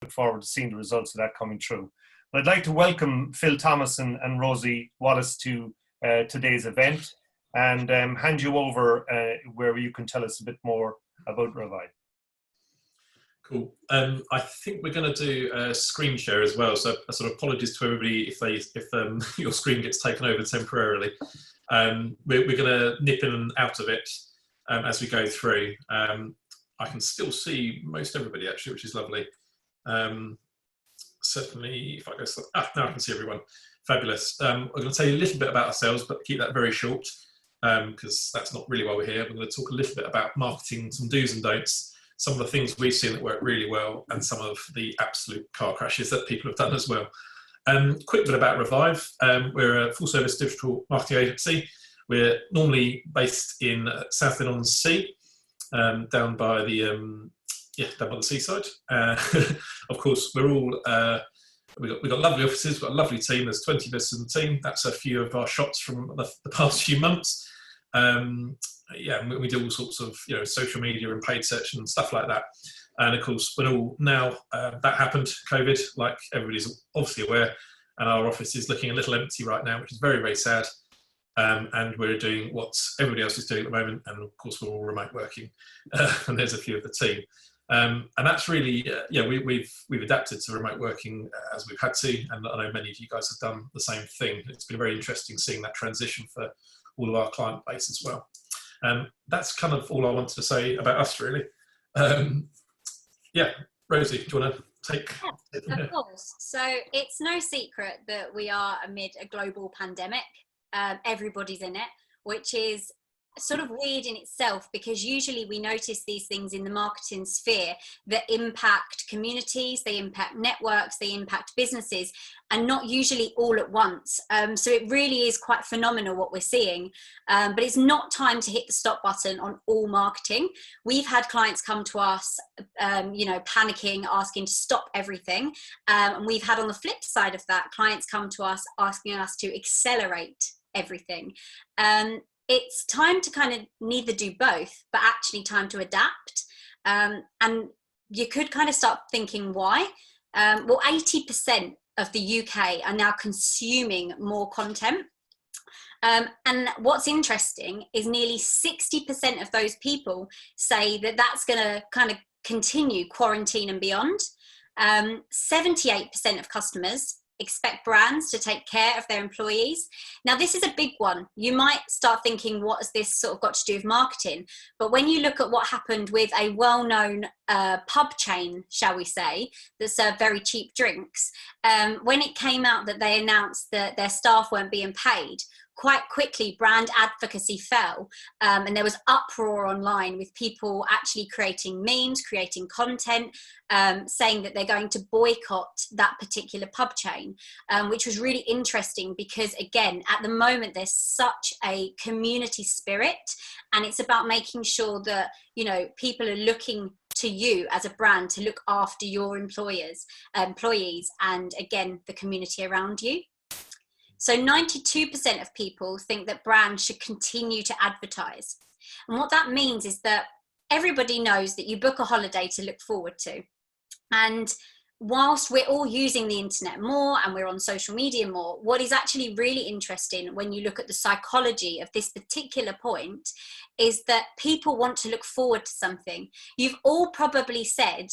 look forward to seeing the results of that coming through. But I'd like to welcome Phil Thomas and Rosie Wallis to today's event, and hand you over where you can tell us a bit more about Revive. Cool. I think we're going to do a screen share as well, so a sort of apologies to everybody if your screen gets taken over temporarily. We're going to nip in and out of it as we go through. I can still see most everybody actually, which is lovely. Certainly, if I go, now I can see everyone. Fabulous. We're going to tell you a little bit about ourselves, but keep that very short because that's not really why we're here. We're going to talk a little bit about marketing, some do's and don'ts, some of the things we've seen that work really well, and some of the absolute car crashes that people have done as well. Quick bit about Revive. We're a full-service digital marketing agency. We're normally based in Southend-on-Sea, down by the seaside. Of course, we're all we've got lovely offices. We've got a lovely team. There's 20 of us in the team. That's a few of our shots from the past few months. We do all sorts of social media and paid search and stuff like that. And of course, we're all now that happened, COVID, like everybody's obviously aware, and our office is looking a little empty right now, which is very, very sad. And we're doing what everybody else is doing at the moment, and of course, we're all remote working, and there's a few of the team. And that's really, we've adapted to remote working as we've had to, and I know many of you guys have done the same thing. It's been very interesting seeing that transition for all of our client base as well. That's kind of all I wanted to say about us, really. Rosie, do you want to take? Yes, of course. So it's no secret that we are amid a global pandemic. Everybody's in it, which is sort of weird in itself, because usually we notice these things in the marketing sphere that impact communities, they impact networks, they impact businesses, and not usually all at once. So it really is quite phenomenal what we're seeing, but it's not time to hit the stop button on all marketing. We've had clients come to us, panicking, asking to stop everything. And we've had on the flip side of that, clients come to us asking us to accelerate everything. It's time to kind of neither do both, but actually time to adapt. And you could kind of start thinking why. 80% of the UK are now consuming more content. And what's interesting is nearly 60% of those people say that that's going to kind of continue quarantine and beyond. 78% of customers expect brands to take care of their employees. Now, this is a big one. You might start thinking, what has this sort of got to do with marketing? But when you look at what happened with a well-known pub chain, shall we say, that served very cheap drinks, when it came out that they announced that their staff weren't being paid, quite quickly brand advocacy fell, and there was uproar online with people actually creating memes, creating content, saying that they're going to boycott that particular pub chain, which was really interesting because, again, at the moment there's such a community spirit, and it's about making sure that people are looking to you as a brand to look after your employees, and again the community around you. So 92% of people think that brands should continue to advertise. And what that means is that everybody knows that you book a holiday to look forward to. And whilst we're all using the internet more and we're on social media more, what is actually really interesting when you look at the psychology of this particular point is that people want to look forward to something. You've all probably said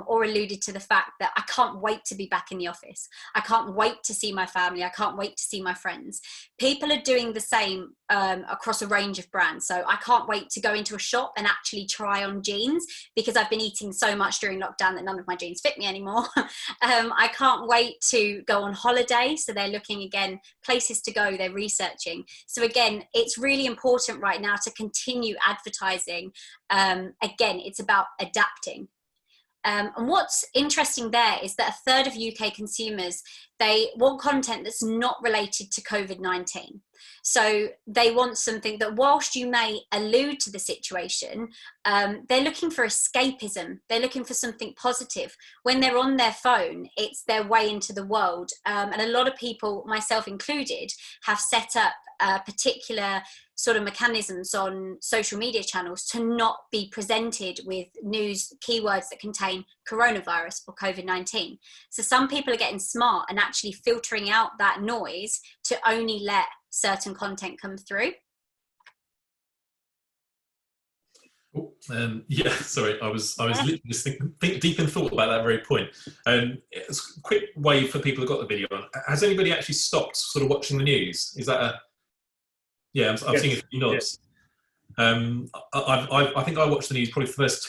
or alluded to the fact that I can't wait to be back in the office. I can't wait to see my family. I can't wait to see my friends. People are doing the same across a range of brands. So I can't wait to go into a shop and actually try on jeans because I've been eating so much during lockdown that none of my jeans fit me anymore. I can't wait to go on holiday. So they're looking, again, places to go, they're researching. So again, it's really important right now to continue advertising. Again, it's about adapting. And what's interesting there is that a third of UK consumers, they want content that's not related to COVID-19. So they want something that, whilst you may allude to the situation, they're looking for escapism. They're looking for something positive. When they're on their phone, it's their way into the world. And a lot of people, myself included, have set up particular sort of mechanisms on social media channels to not be presented with news keywords that contain coronavirus or COVID-19. So some people are getting smart and actually filtering out that noise to only let certain content come through. Oh, yeah, sorry, I was literally just think deep in thought about that very point. It's a quick way for people who got the video on. Has anybody actually stopped sort of watching the news? Is that a... Yeah, I'm Yes. seeing a few nods. I think I watched the news probably for the first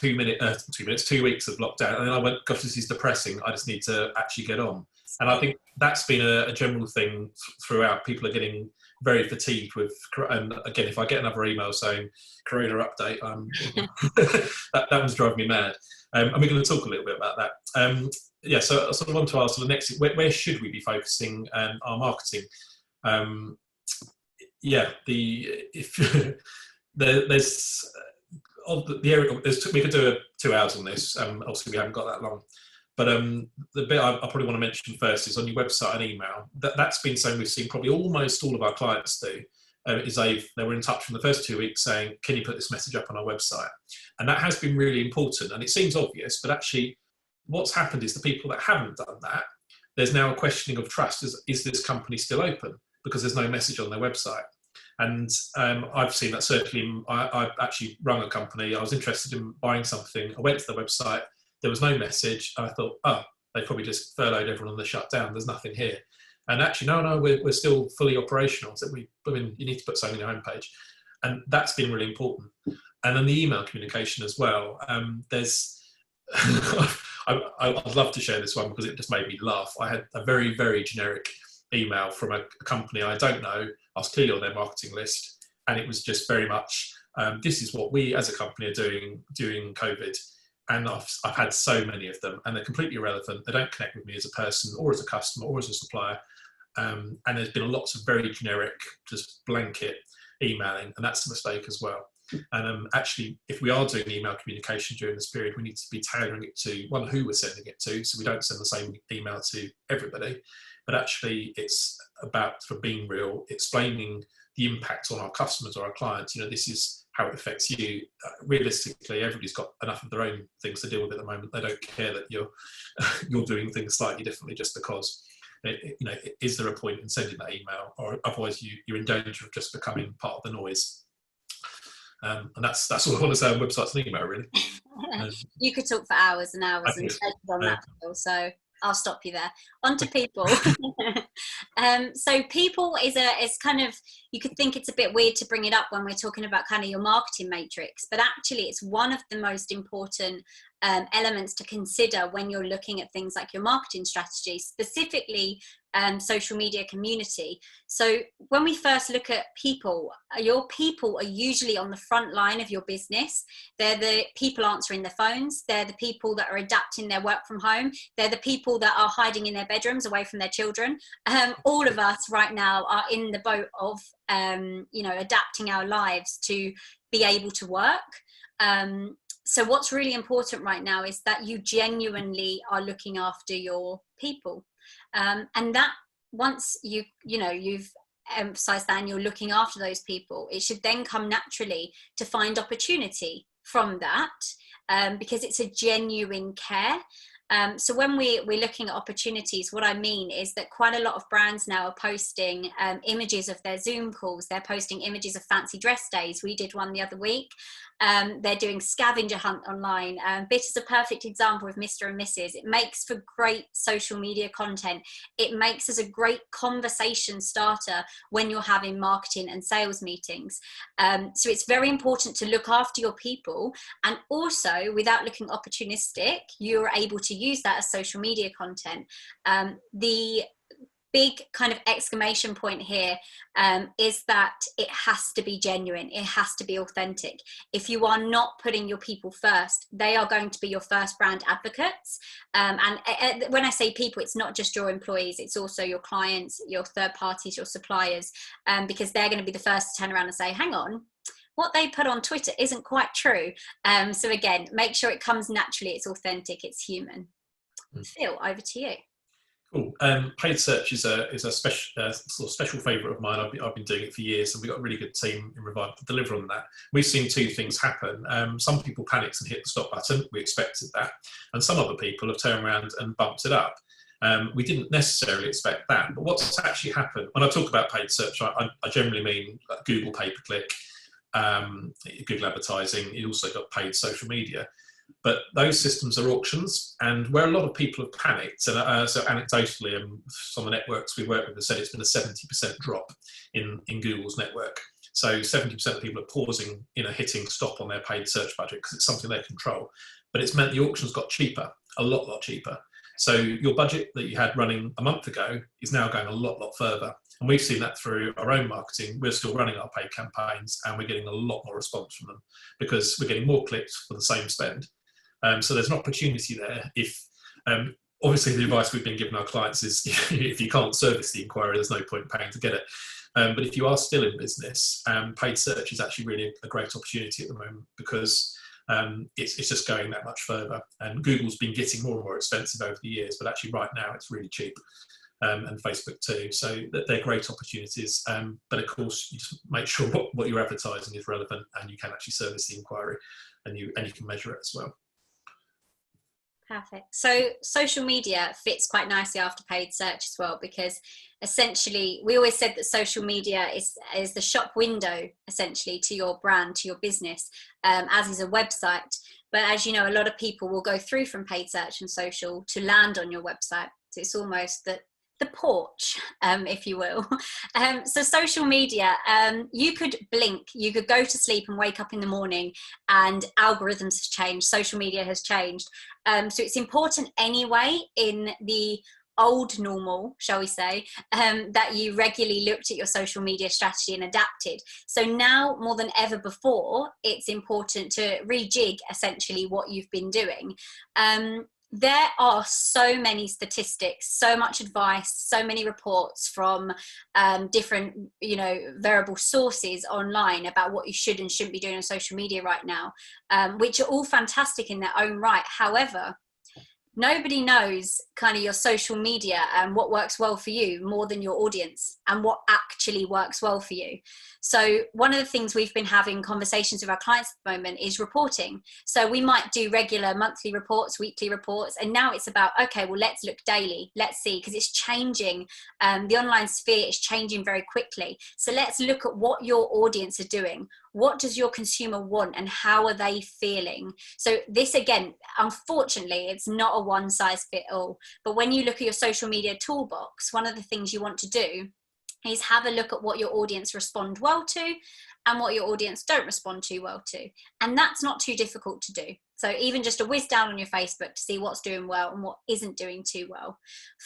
2 weeks of lockdown, and then I went, gosh, this is depressing. I just need to actually get on. And I think that's been a general thing throughout. People are getting very fatigued with, and again, if I get another email saying Corona update, that one's driving me mad. And we're going to talk a little bit about that. Yeah, so I sort of want to ask, so the next, where should we be focusing our marketing? Yeah, there's we could do 2 hours on this. Obviously, we haven't got that long. But the bit I probably want to mention first is on your website and email. That's been something we've seen probably almost all of our clients do. Is they were in touch from the first 2 weeks saying, can you put this message up on our website? And that has been really important. And it seems obvious, but actually what's happened is the people that haven't done that, there's now a questioning of trust. Is this company still open? Because there's no message on their website. And I've seen that certainly. I actually rung a company. I was interested in buying something. I went to the website. There was no message. I thought, oh, they probably just furloughed everyone and they're shut down. There's nothing here. And actually, no, we're still fully operational. So you need to put something on your homepage. And that's been really important. And then the email communication as well. There's, I'd love to share this one because it just made me laugh. I had a very, very generic email from a company I don't know. I was clearly on their marketing list. And it was just very much, this is what we as a company are doing during COVID. And I've had so many of them, and they're completely irrelevant. They don't connect with me as a person or as a customer or as a supplier. And there's been lots of very generic, just blanket emailing, and that's a mistake as well. And actually, if we are doing email communication during this period, we need to be tailoring it to one, who we're sending it to, so we don't send the same email to everybody. But actually, it's about, for being real, explaining the impact on our customers or our clients. This is how it affects you. Realistically, everybody's got enough of their own things to deal with at the moment. They don't care that you're doing things slightly differently just because. Is there a point in sending that email, or otherwise you're in danger of just becoming part of the noise? And that's all I want to say on websites and email, really. You could talk for hours and hours on that, Phil, so I'll stop you there. On to people. So people is kind of, you could think it's a bit weird to bring it up when we're talking about kind of your marketing matrix, but actually it's one of the most important elements to consider when you're looking at things like your marketing strategy, specifically social media community. So when we first look at people, your people are usually on the front line of your business. They're the people answering the phones. They're the people that are adapting their work from home. They're the people that are hiding in their bedrooms away from their children. All of us right now are in the boat of adapting our lives to be able to work. So what's really important right now is that you genuinely are looking after your people. And that once you've emphasized that and you're looking after those people, it should then come naturally to find opportunity from that, because it's a genuine care. So when we're looking at opportunities, what I mean is that quite a lot of brands now are posting images of their Zoom calls. They're posting images of fancy dress days. We did one the other week. They're doing scavenger hunt online. Bit is a perfect example of Mr. and Mrs. It makes for great social media content. It makes us a great conversation starter when you're having marketing and sales meetings. So it's very important to look after your people, and also without looking opportunistic, you're able to use that as social media content. The big kind of exclamation point here is that it has to be genuine. It has to be authentic. If you are not putting your people first, they are going to be your first brand advocates. And when I say people, it's not just your employees, it's also your clients, your third parties, your suppliers, because they're going to be the first to turn around and say, hang on, what they put on Twitter isn't quite true. So again, make sure it comes naturally, it's authentic, it's human. Phil, over to you. Cool. Paid search is a special sort of special favourite of mine. I've been doing it for years, and we've got a really good team in Revive to deliver on that. We've seen two things happen. Some people panicked and hit the stop button. We expected that, and some other people have turned around and bumped it up. We didn't necessarily expect that, but what's actually happened? When I talk about paid search, I generally mean Google pay-per-click, Google advertising. You also got paid social media. But those systems are auctions, and where a lot of people have panicked, and so anecdotally, some of the networks we work with have said it's been a 70% drop in Google's network. So 70% of people are pausing, hitting stop on their paid search budget because it's something they control. But it's meant the auctions got cheaper, a lot cheaper. So your budget that you had running a month ago is now going a lot further. And we've seen that through our own marketing. We're still running our paid campaigns, and we're getting a lot more response from them because we're getting more clicks for the same spend. So there's an opportunity there. If obviously the advice we've been giving our clients is if you can't service the inquiry, there's no point paying to get it. But if you are still in business, paid search is actually really a great opportunity at the moment because it's just going that much further. And Google's been getting more and more expensive over the years, but actually right now it's really cheap. And Facebook too. So they're great opportunities. But of course, you just make sure what you're advertising is relevant and you can actually service the inquiry and you can measure it as well. Perfect. So social media fits quite nicely after paid search as well, because essentially we always said that social media is the shop window essentially to your brand, to your business, as is a website. But as you know, a lot of people will go through from paid search and social to land on your website. So it's almost the porch, if you will. So social media, you could blink, you could go to sleep and wake up in the morning and algorithms have changed, social media has changed. So it's important anyway in the old normal, shall we say, that you regularly looked at your social media strategy and adapted. So now more than ever before, it's important to rejig essentially what you've been doing. There are so many statistics, so much advice, so many reports from different, variable sources online about what you should and shouldn't be doing on social media right now, which are all fantastic in their own right. However, nobody knows kind of your social media and what works well for you more than your audience and what actually works well for you. So one of the things we've been having conversations with our clients at the moment is reporting. So we might do regular monthly reports, weekly reports, and now it's about, okay, well, let's look daily. Let's see, because it's changing. The online sphere is changing very quickly. So let's look at what your audience are doing. What does your consumer want and how are they feeling? So this, again, unfortunately, it's not a one size fit all. But when you look at your social media toolbox, one of the things you want to do is have a look at what your audience respond well to and what your audience don't respond too well to. And that's not too difficult to do. So even just a whiz down on your Facebook to see what's doing well and what isn't doing too well.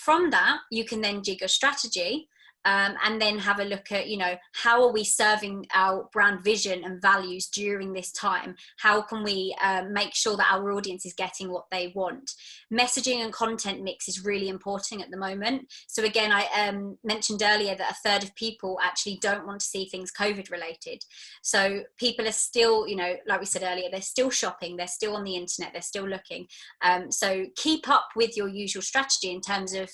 From that, you can then jig a strategy and then have a look at, how are we serving our brand vision and values during this time? How can we make sure that our audience is getting what they want? Messaging and content mix is really important at the moment. So again, I mentioned earlier that a third of people actually don't want to see things COVID related. So people are still, like we said earlier, they're still shopping, they're still on the internet, they're still looking. So keep up with your usual strategy in terms of,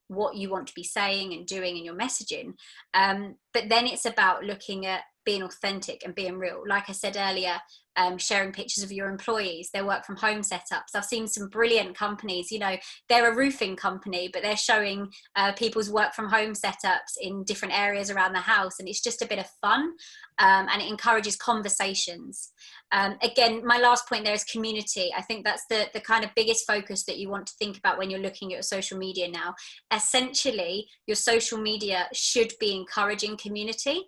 what you want to be saying and doing in your messaging. But then it's about looking at being authentic and being real. Like I said earlier, sharing pictures of your employees, their work from home setups. I've seen some brilliant companies, they're a roofing company, but they're showing people's work from home setups in different areas around the house. And it's just a bit of fun and it encourages conversations. Again, my last point there is community. I think that's the kind of biggest focus that you want to think about when you're looking at your social media now. Essentially, your social media should be encouraging community.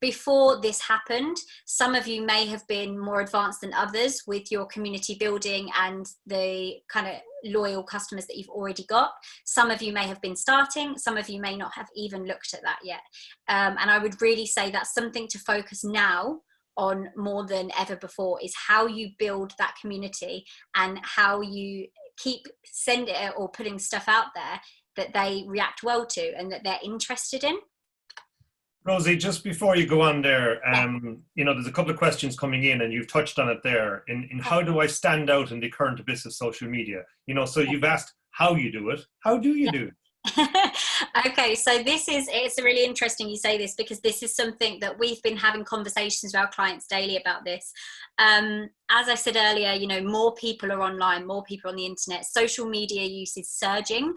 Before this happened, some of you may have been more advanced than others with your community building and the kind of loyal customers that you've already got. Some of you may have been starting, some of you may not have even looked at that yet. And I would really say that's something to focus now on more than ever before, is how you build that community and how you keep sending it or putting stuff out there that they react well to and that they're interested in. Rosie, just before you go on there, there's a couple of questions coming in, and you've touched on it there. In how do I stand out in the current abyss of social media? So you've asked how you do it. How do you do it? Okay, so it's really interesting you say this, because this is something that we've been having conversations with our clients daily about this. As I said earlier, more people are online, more people on the internet, social media use is surging.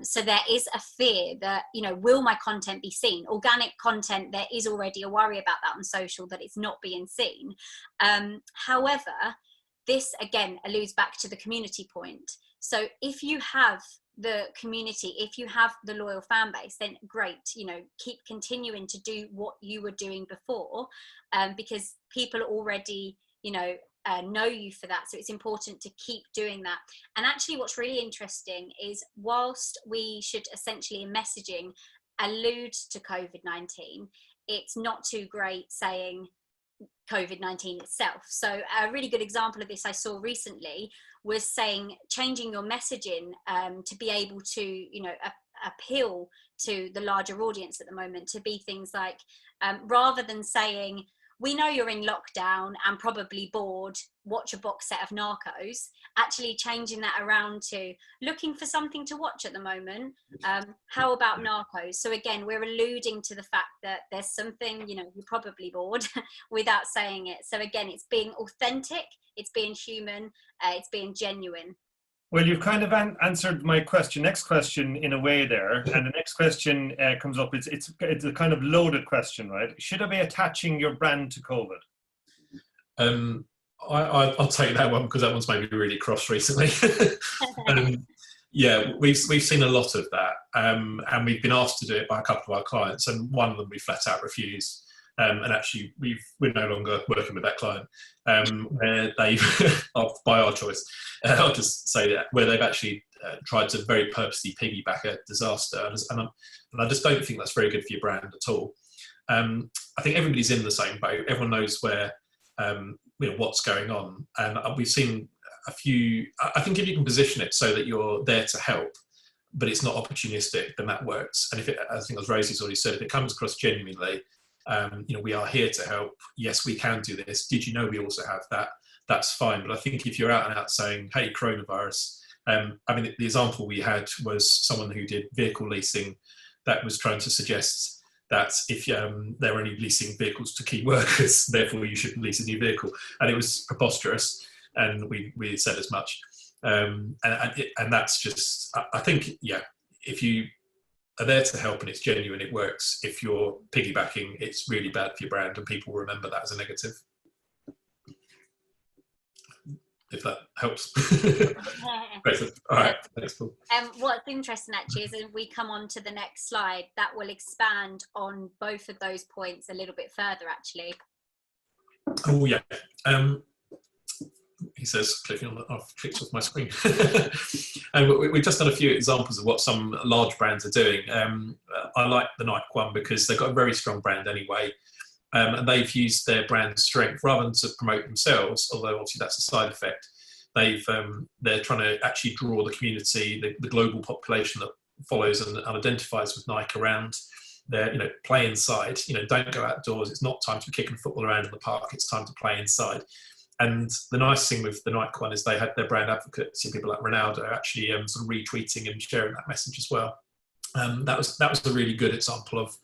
So there is a fear that, will my content be seen? Organic content, there is already a worry about that on social, that it's not being seen. However, this again alludes back to the community point. So if you have the community, if you have the loyal fan base, then great, keep continuing to do what you were doing before, because people already, know you for that. So it's important to keep doing that. And actually what's really interesting is, whilst we should essentially in messaging allude to COVID-19, it's not too great saying COVID-19 itself. So a really good example of this I saw recently was saying, changing your messaging to be able to, appeal to the larger audience at the moment, to be things like, rather than saying, we know you're in lockdown and probably bored, watch a box set of Narcos, actually changing that around to looking for something to watch at the moment. How about Narcos? So again, we're alluding to the fact that there's something, you're probably bored without saying it. So again, it's being authentic, it's being human, it's being genuine. Well, you've kind of answered my next question in a way there. And the next question comes up. It's a kind of loaded question, right? Should I be attaching your brand to COVID? I'll take that one, because that one's made me really cross recently. Yeah, we've seen a lot of that. And we've been asked to do it by a couple of our clients, and one of them we flat out refused. And actually, we're no longer working with that client, where they've, by our choice, I'll just say that, where they've actually tried to very purposely piggyback a disaster. And I just don't think that's very good for your brand at all. I think everybody's in the same boat. Everyone knows where, what's going on. And we've seen a few, I think if you can position it so that you're there to help, but it's not opportunistic, then that works. And I think as Rosie's already said, if it comes across genuinely, we are here to help. Yes, we can do this. Did you know we also have that? That's fine. But I think if you're out and out saying, hey, coronavirus, the example we had was someone who did vehicle leasing that was trying to suggest that if they're only leasing vehicles to key workers, therefore you should lease a new vehicle. And it was preposterous. And we said as much. And that's just, I think, yeah, if you are there to help and it's genuine, it works. If you're piggybacking, it's really bad for your brand, and people remember that as a negative. If that helps. Great. All right, thanks, Paul. What's interesting actually is, if we come on to the next slide, that will expand on both of those points a little bit further actually. Oh yeah. He says, I've clicked off my screen. And we've just done a few examples of what some large brands are doing. I like the Nike one because they've got a very strong brand anyway. And they've used their brand strength rather than to promote themselves, although obviously that's a side effect. They're trying to actually draw the community, the global population that follows and identifies with Nike around their, play inside. Don't go outdoors. It's not time to be kicking football around in the park. It's time to play inside. And the nice thing with the Nike one is they had their brand advocates, people like Ronaldo, actually sort of retweeting and sharing that message as well. That was a really good example of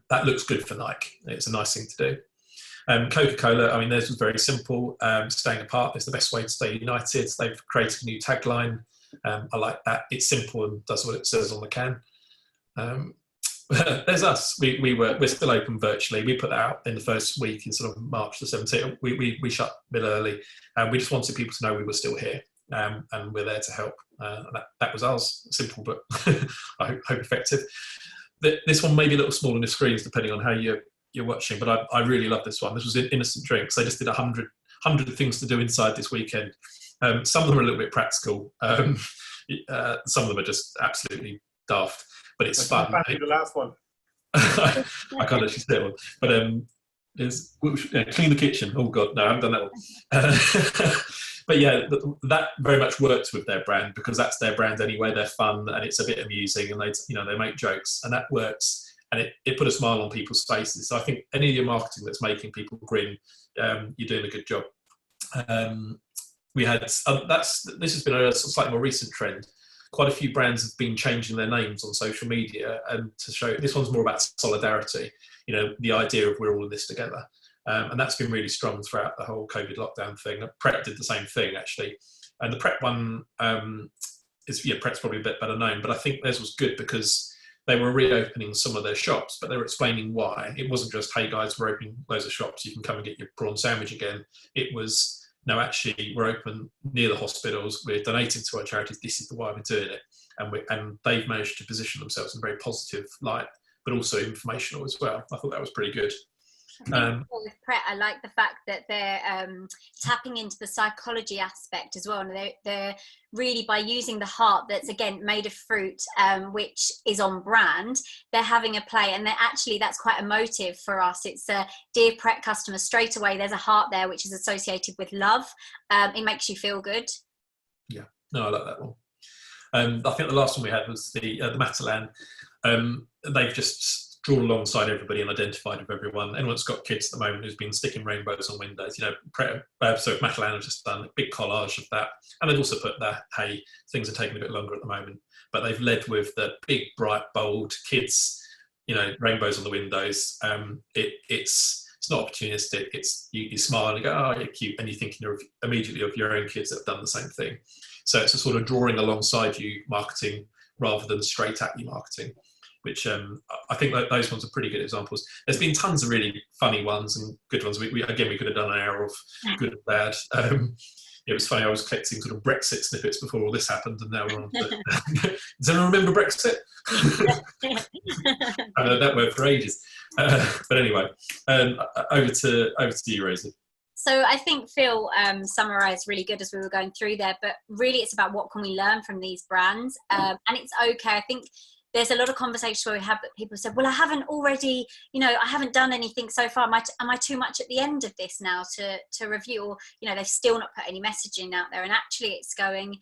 that looks good for Nike. It's a nice thing to do. Coca-Cola, theirs was very simple. Staying apart is the best way to stay united. They've created a new tagline. I like that. It's simple and does what it says on the can. There's us. We're still open virtually. We put that out in the first week in sort of March the 17th. We shut a bit early, and we just wanted people to know we were still here, and we're there to help. That was ours. Simple, but I hope effective. This one may be a little small on the screens depending on how you're watching, but I really love this one. This was Innocent Drinks. They just did 100 things to do inside this weekend. Some of them are a little bit practical. Some of them are just absolutely daft. But it's fun. The last one. I can't actually say that one. But there's clean the kitchen. Oh God, no, I haven't done that one. But yeah, that very much works with their brand because that's their brand anyway. They're fun and it's a bit amusing, and they make jokes, and that works. and it put a smile on people's faces. So I think any of your marketing that's making people grin, you're doing a good job. We had this has been a slightly more recent trend. Quite a few brands have been changing their names on social media, and to show this one's more about solidarity. You know, the idea of we're all in this together, and that's been really strong throughout the whole COVID lockdown thing. Pret did the same thing actually, and the Pret one Pret's probably a bit better known, but I think theirs was good because they were reopening some of their shops, but they were explaining why. It wasn't just, hey guys, we're opening loads of shops, you can come and get your prawn sandwich again. It was, no, actually, we're open near the hospitals, we're donating to our charities, this is the why we're doing it. And they've managed to position themselves in a very positive light, but also informational as well. I thought that was pretty good. With Pret, I like the fact that they're tapping into the psychology aspect as well, and they're really, by using the heart that's again made of fruit, which is on brand, they're having a play, and that's quite emotive for us. It's a dear Pret customer, straight away there's a heart there which is associated with love. It makes you feel good. Yeah, no, I like that one. I think the last one we had was the Matalan. They've just drawn alongside everybody and identified with everyone. Anyone that's got kids at the moment who's been sticking rainbows on windows, you know, so Matalan have just done a big collage of that. And they've also put that, hey, things are taking a bit longer at the moment, but they've led with the big, bright, bold kids, you know, rainbows on the windows. It's not opportunistic. It's you smile and you go, oh, you're cute, and you're thinking immediately of your own kids that have done the same thing. So it's a sort of drawing alongside you marketing rather than straight at you marketing, which I think those ones are pretty good examples. There's been tons of really funny ones and good ones. We could have done an hour of good and bad. It was funny, I was collecting sort of Brexit snippets before all this happened, and now we're on to... Does anyone remember Brexit? I know that word for ages. But anyway, over to you, Rosie. So I think Phil summarised really good as we were going through there, but really it's about what can we learn from these brands, and it's okay. I think there's a lot of conversations where we have that people said, well, I haven't done anything so far. Am I too much at the end of this now to review? Or, you know, they've still not put any messaging out there. And actually it's going,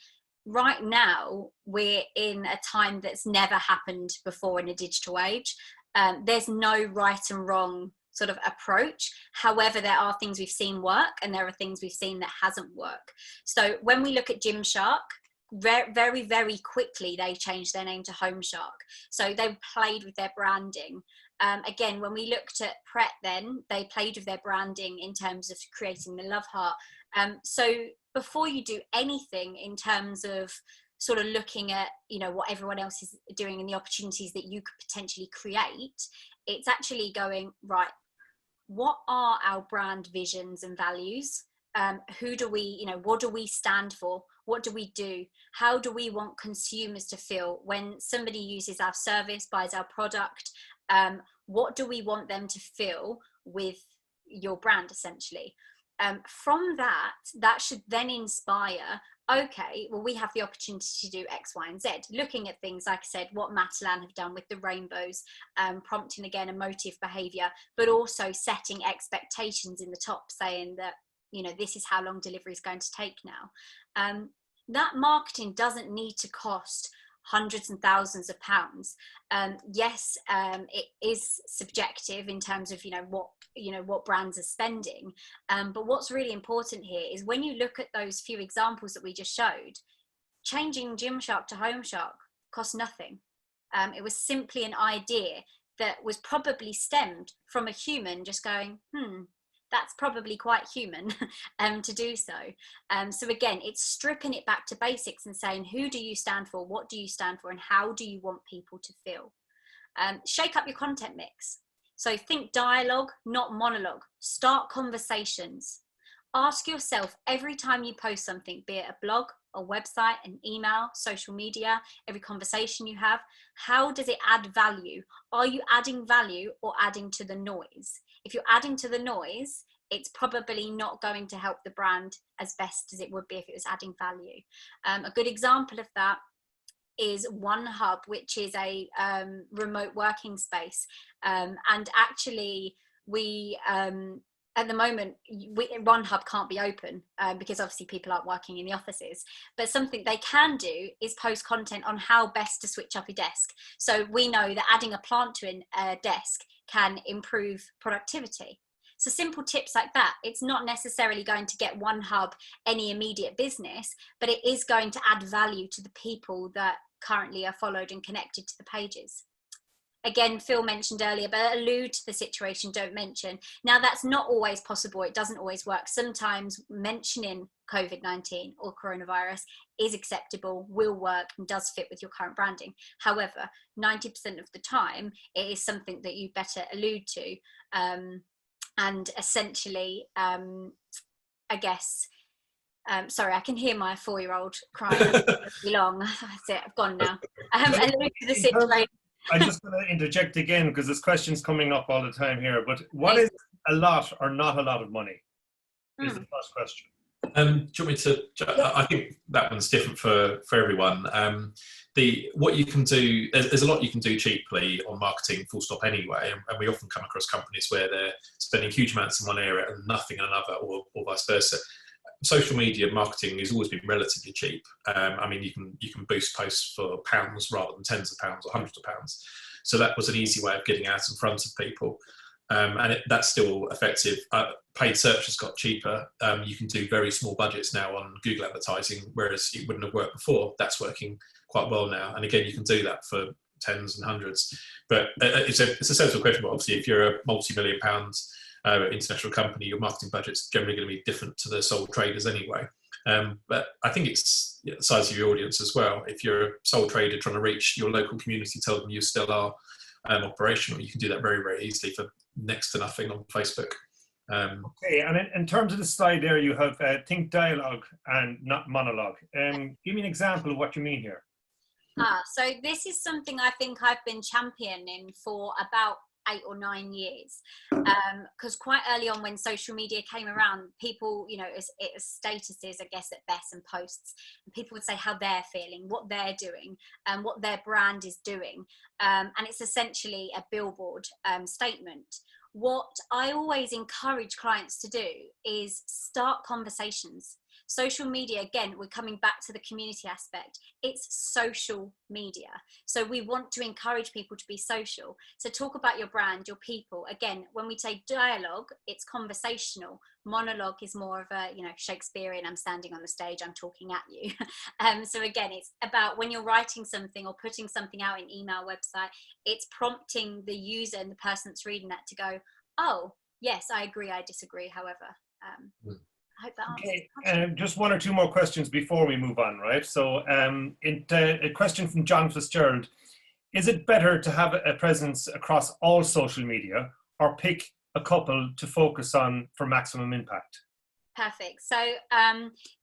right now, we're in a time that's never happened before in a digital age. There's no right and wrong sort of approach. However, there are things we've seen work and there are things we've seen that hasn't worked. So when we look at Gymshark, very, very quickly they changed their name to Home Shark. So they played with their branding. Again, when we looked at Pret, then they played with their branding in terms of creating the love heart. So before you do anything in terms of sort of looking at, you know, what everyone else is doing and the opportunities that you could potentially create, it's actually going, right, what are our brand visions and values? Who do we, you know, what do we stand for? What do we do? How do we want consumers to feel when somebody uses our service, buys our product? What do we want them to feel with your brand, essentially? From that should then inspire, okay, well, we have the opportunity to do X, Y, and Z. Looking at things, like I said, what Matalan have done with the rainbows, prompting, again, emotive behaviour, but also setting expectations in the top, saying that, you know, this is how long delivery is going to take now. That marketing doesn't need to cost hundreds and thousands of pounds. Yes, it is subjective in terms of, you know, what brands are spending. But what's really important here is when you look at those few examples that we just showed, changing Gymshark to Home Shark cost nothing. It was simply an idea that was probably stemmed from a human just going, that's probably quite human to do so. So again, it's stripping it back to basics and saying, who do you stand for? What do you stand for? And how do you want people to feel? Shake up your content mix. So think dialogue, not monologue. Start conversations. Ask yourself every time you post something, be it a blog, a website, an email, social media, every conversation you have, how does it add value? Are you adding value or adding to the noise? If you're adding to the noise, it's probably not going to help the brand as best as it would be if it was adding value. A good example of that is One Hub, which is a remote working space. And actually, we at the moment, one hub can't be open because obviously people aren't working in the offices. But something they can do is post content on how best to switch up your desk. So we know that adding a plant to a desk can improve productivity. So simple tips like that. It's not necessarily going to get one hub any immediate business, but it is going to add value to the people that currently are followed and connected to the pages. Again, Phil mentioned earlier, but allude to the situation, don't mention. Now, that's not always possible. It doesn't always work. Sometimes mentioning COVID-19 or coronavirus is acceptable, will work, and does fit with your current branding. However, 90% of the time, it is something that you better allude to. And essentially, I guess, sorry, I can hear my 4-year-old crying long. That's it, I've gone now. Allude to the situation. I'm just going to interject again because this question's coming up all the time here. But what is a lot or not a lot of money? Is the first question. Do you want me to? I think that one's different for everyone. What you can do, there's a lot you can do cheaply on marketing, full stop anyway. And we often come across companies where they're spending huge amounts in one area and nothing in another, or vice versa. Social media marketing has always been relatively cheap. I mean, you can boost posts for pounds rather than tens of pounds or hundreds of pounds. So that was an easy way of getting out in front of people. And that's still effective. Paid search has got cheaper. You can do very small budgets now on Google advertising, whereas it wouldn't have worked before. That's working quite well now. And again, you can do that for tens and hundreds. But it's a sensible question. But obviously, if you're a multi-million pounds international company, your marketing budget's generally going to be different to the sole traders anyway. But I think it's the size of your audience as well. If you're a sole trader trying to reach your local community, tell them you still are operational, you can do that very, very easily for next to nothing on Facebook. Okay, and in terms of the slide there, you have think dialogue and not monologue. Give me an example of what you mean here. So this is something I think I've been championing for about 8 or 9 years, because quite early on when social media came around, people, you know, it was statuses, I guess, at best, and posts, and people would say how they're feeling, what they're doing, and what their brand is doing, and it's essentially a billboard statement. What I always encourage clients to do is start conversations. Social media, again, we're coming back to the community aspect. It's social media. So we want to encourage people to be social. So talk about your brand, your people. Again, when we say dialogue, it's conversational. Monologue is more of a, you know, Shakespearean, I'm standing on the stage, I'm talking at you. So again, it's about when you're writing something or putting something out in email, website, it's prompting the user and the person that's reading that to go, oh, yes, I agree, I disagree, however. I hope that answers. Okay, just 1 or 2 more questions before we move on, right? So a question from John Fitzgerald. Is it better to have a presence across all social media or pick a couple to focus on for maximum impact? Perfect. So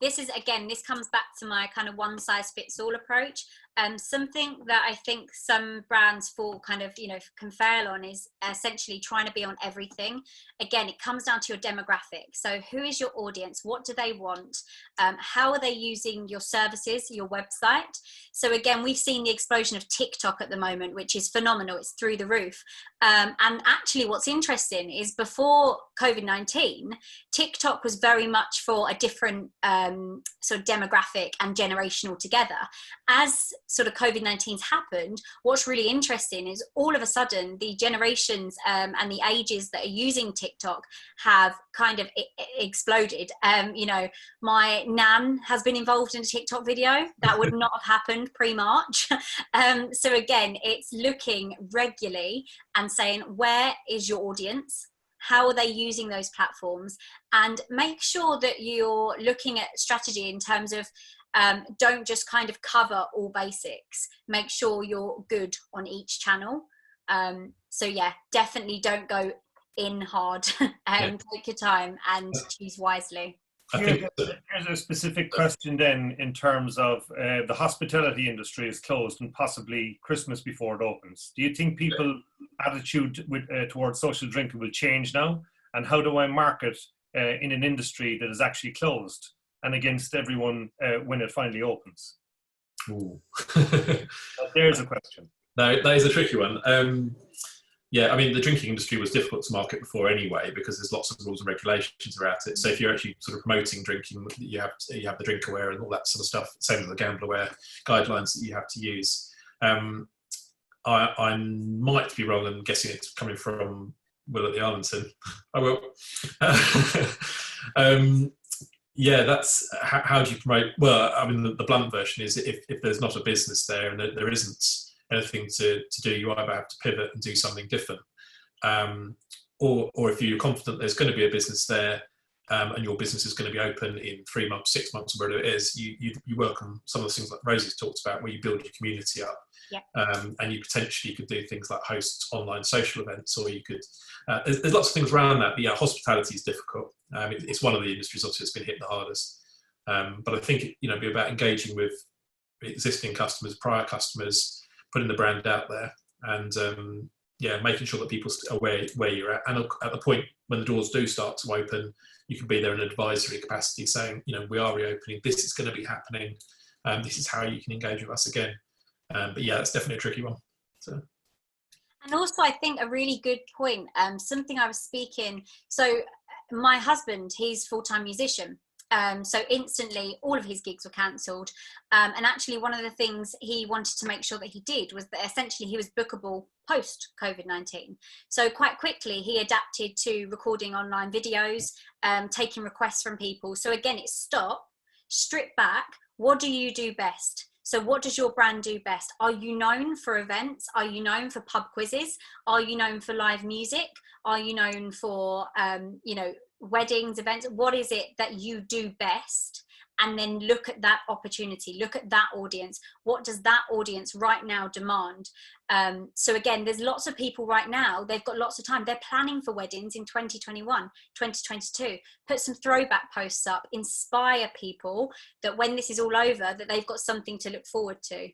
this is, again, this comes back to my kind of one size fits all approach. Something that I think some brands fall kind of, you know, can fail on is essentially trying to be on everything. Again, it comes down to your demographic. So who is your audience? What do they want? How are they using your services, your website? So again, we've seen the explosion of TikTok at the moment, which is phenomenal. It's through the roof. And actually what's interesting is before COVID-19, TikTok was very much for a different sort of demographic and generation altogether. As sort of COVID-19's happened, what's really interesting is all of a sudden the generations and the ages that are using TikTok have kind of exploded. You know, my nan has been involved in a TikTok video. That would not have happened pre-March. So again, it's looking regularly and saying, where is your audience? How are they using those platforms? And make sure that you're looking at strategy in terms of don't just kind of cover all basics. Make sure you're good on each channel. So yeah, definitely don't go in hard. Take your time and choose wisely. Here's a specific question then in terms of the hospitality industry is closed and possibly Christmas before it opens. Do you think people's attitude towards social drinking will change now? And how do I market in an industry that is actually closed and against everyone when it finally opens? Ooh. There's a question. No, that is a tricky one. Yeah, I mean, the drinking industry was difficult to market before anyway, because there's lots of rules and regulations around it. So if you're actually sort of promoting drinking, you have the drink aware and all that sort of stuff. Same with the gamble aware guidelines that you have to use. I might be wrong in guessing it's coming from Will at the Arlington. I will. Yeah, that's how do you promote? Well, I mean, the blunt version is if there's not a business there and there isn't anything to do, you either have to pivot and do something different, or if you're confident there's going to be a business there, and your business is going to be open in 3 months, 6 months, whatever it is, you work on some of the things like Rosie's talked about, where you build your community up. Yeah. And you potentially could do things like host online social events, or you could. There's lots of things around that. But yeah, hospitality is difficult. It's one of the industries obviously that's been hit the hardest. But I think be about engaging with existing customers, prior customers, putting the brand out there, and making sure that people are where you're at. And at the point when the doors do start to open, you can be there in an advisory capacity, saying, we are reopening. This is going to be happening. This is how you can engage with us again. But yeah, it's definitely a tricky one. So. And also, I think a really good point, something I was speaking, so my husband, he's a full-time musician. So instantly all of his gigs were cancelled. And actually one of the things he wanted to make sure that he did was that essentially he was bookable post COVID-19. So quite quickly he adapted to recording online videos, taking requests from people. So again, it's stop, strip back. What do you do best? So what does your brand do best? Are you known for events? Are you known for pub quizzes? Are you known for live music? Are you known for, weddings, events? What is it that you do best? And then look at that opportunity, look at that audience. What does that audience right now demand? So again, there's lots of people right now, they've got lots of time. They're planning for weddings in 2021, 2022. Put some throwback posts up, inspire people that when this is all over, that they've got something to look forward to.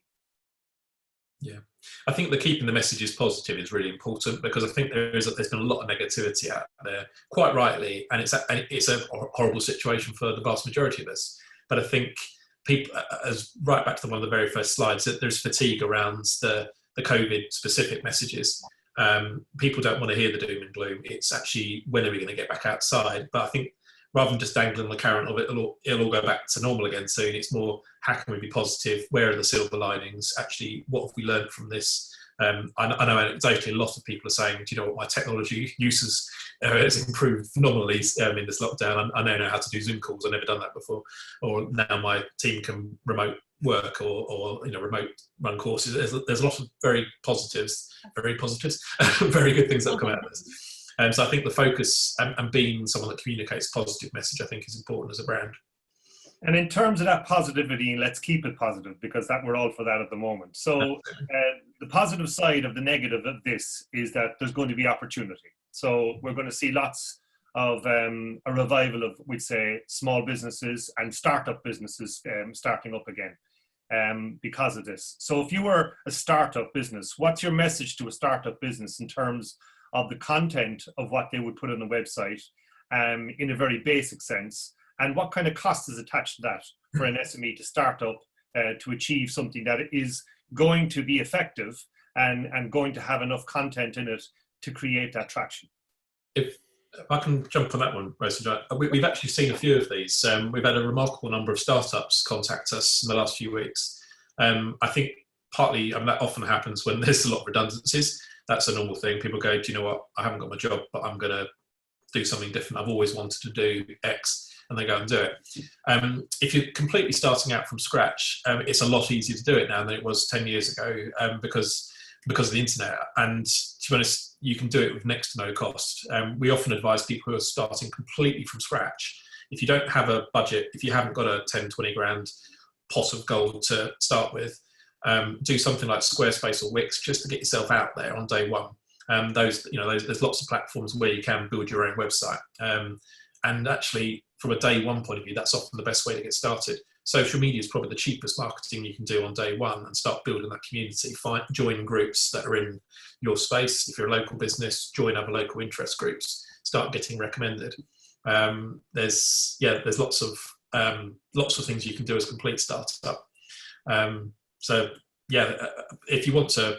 Yeah, I think the keeping the messages positive is really important, because I think there's been a lot of negativity out there, quite rightly, and it's a horrible situation for the vast majority of us. But I think people, as right back to one of the very first slides, that there's fatigue around the COVID specific messages. People don't want to hear the doom and gloom. It's actually, when are we going to get back outside? But I think rather than just dangling the carrot of it'll all go back to normal again soon, it's more, how can we be positive? Where are the silver linings? Actually, what have we learned from this? I know anecdotally a lot of people are saying, do you know what, my technology use has improved phenomenally in this lockdown. I now know how to do Zoom calls. I've never done that before. Or now my team can remote work or remote run courses. There's a lot of very good things that have come out of this. So I think the focus and being someone that communicates positive message, I think, is important as a brand. And in terms of that positivity, let's keep it positive, because we're all for that at the moment. So the positive side of the negative of this is that there's going to be opportunity. So we're going to see lots of a revival of, we'd say, small businesses and startup businesses starting up again because of this. So if you were a startup business, what's your message to a startup business in terms of the content of what they would put on the website in a very basic sense? And what kind of cost is attached to that for an SME to start up to achieve something that is going to be effective and going to have enough content in it to create that traction? If I can jump on that one, Rosie, we've actually seen a few of these. We've had a remarkable number of startups contact us in the last few weeks. I think partly, that often happens when there's a lot of redundancies. That's a normal thing. People go, do you know what, I haven't got my job, but I'm going to do something different. I've always wanted to do X. And they go and do it. If you're completely starting out from scratch, it's a lot easier to do it now than it was 10 years ago because of the internet. And to be honest, you can do it with next to no cost. We often advise people who are starting completely from scratch, if you don't have a budget, if you haven't got a 10, 20 grand pot of gold to start with, do something like Squarespace or Wix just to get yourself out there on day one. There's lots of platforms where you can build your own website. And actually, from a day one point of view, that's often the best way to get started. Social media is probably the cheapest marketing you can do on day one, and start building that community. Join groups that are in your space. If you're a local business, join other local interest groups. Start getting recommended. There's lots of things you can do as a complete startup. If you want to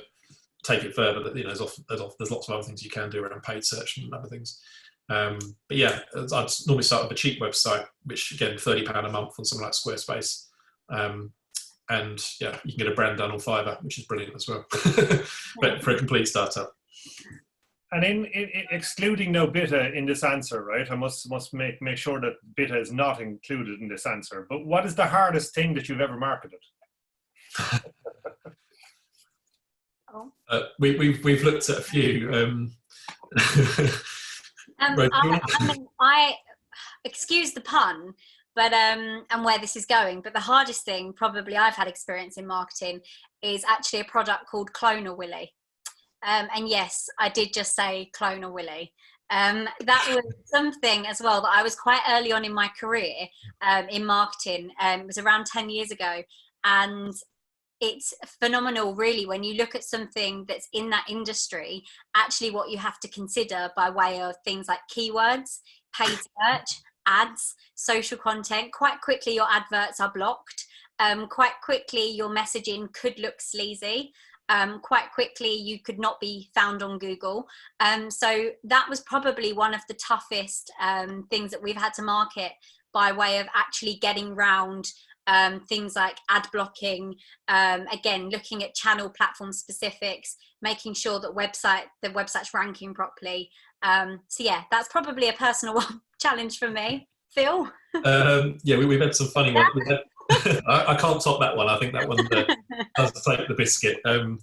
take it further, that there's lots of other things you can do around paid search and other things. But yeah, I'd normally start with a cheap website, which again, £30 a month on something like Squarespace. And yeah, you can get a brand done on Fiverr, which is brilliant as well. But for a complete startup. And in excluding no beta in this answer, right? I must make sure that beta is not included in this answer. But what is the hardest thing that you've ever marketed? We've looked at a few. I excuse the pun, but and where this is going. But the hardest thing probably I've had experience in marketing is actually a product called Cloner Willy. And yes, I did just say Cloner Willy. That was something as well that I was quite early on in my career in marketing. It was around 10 years ago, and it's phenomenal really when you look at something that's in that industry, actually what you have to consider by way of things like keywords, paid search, ads, social content. Quite quickly your adverts are blocked. Quite quickly your messaging could look sleazy. Quite quickly you could not be found on Google. So that was probably one of the toughest things that we've had to market, by way of actually getting round things like ad blocking, again looking at channel platform specifics, making sure that the website's ranking properly. So yeah, that's probably a personal challenge for me. Phil? Yeah, we've had some funny ones. I can't top that one. I think that one does take the biscuit. Yeah,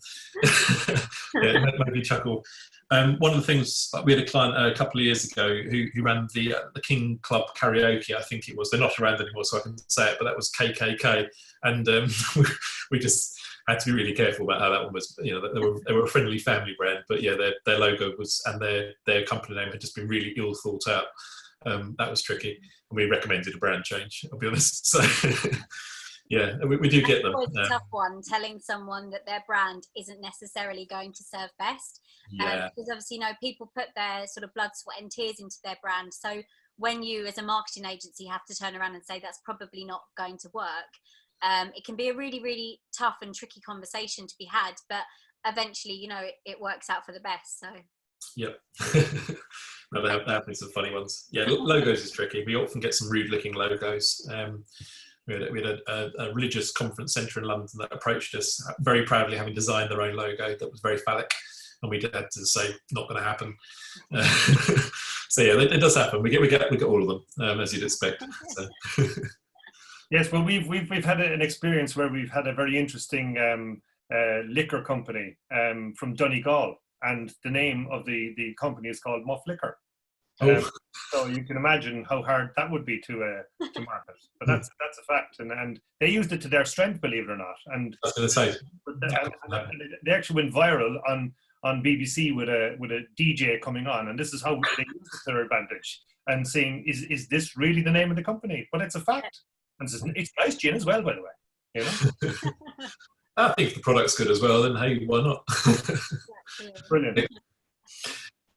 it made me chuckle. One of the things, we had a client a couple of years ago who ran the King Club karaoke, I think it was. They're not around anymore, so I can say it, but that was KKK. And we just had to be really careful about how that one was. You know, they were a friendly family brand, but yeah, their logo was, and their company name had just been really ill thought out. That was tricky, and we recommended a brand change, I'll be honest. So yeah, we do get them. It's a tough one, telling someone that their brand isn't necessarily going to serve best. Yeah. Because obviously, people put their sort of blood, sweat and tears into their brand. So when you as a marketing agency have to turn around and say that's probably not going to work, it can be a really, really tough and tricky conversation to be had. But eventually, it works out for the best. So. Yep. No, there have been some funny ones. Yeah, logos is tricky. We often get some rude-looking logos. We had a religious conference centre in London that approached us, very proudly having designed their own logo that was very phallic, and we had to say, not going to happen. So yeah, it does happen. We get all of them, as you'd expect. So. Yes, well, we've had an experience where we've had a very interesting liquor company from Donegal. And the name of the company is called Muff Liquor. So you can imagine how hard that would be to market. But that's a fact, and they used it to their strength, believe it or not. And I was going to say, they actually went viral on BBC with a DJ coming on, and this is how they used it to their advantage, and saying, "Is this really the name of the company?" But it's a fact, and it's nice gin as well, by the way. I think if the product's good as well, then hey, why not? Brilliant.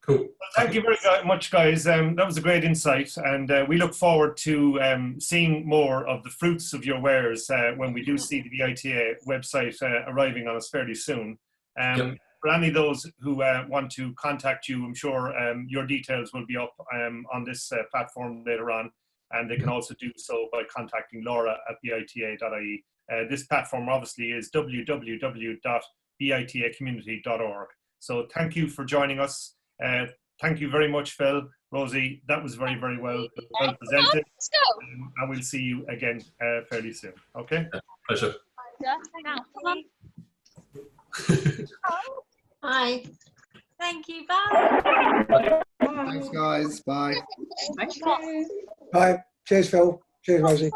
Cool. Well, thank you very much, guys. That was a great insight, and we look forward to seeing more of the fruits of your wares when we do see the VITA website arriving on us fairly soon. Yep. For any of those who want to contact you, I'm sure your details will be up on this platform later on, and they can also do so by contacting Laura at vita.ie. This platform obviously is www.vitacommunity.org. So thank you for joining us. Thank you very much, Phil, Rosie. That was very, very well presented. And we'll see you again fairly soon. Okay? Pleasure. Bye. Thank you. Bye. Thanks, guys. Bye. Bye. Cheers, Phil. Cheers, Rosie.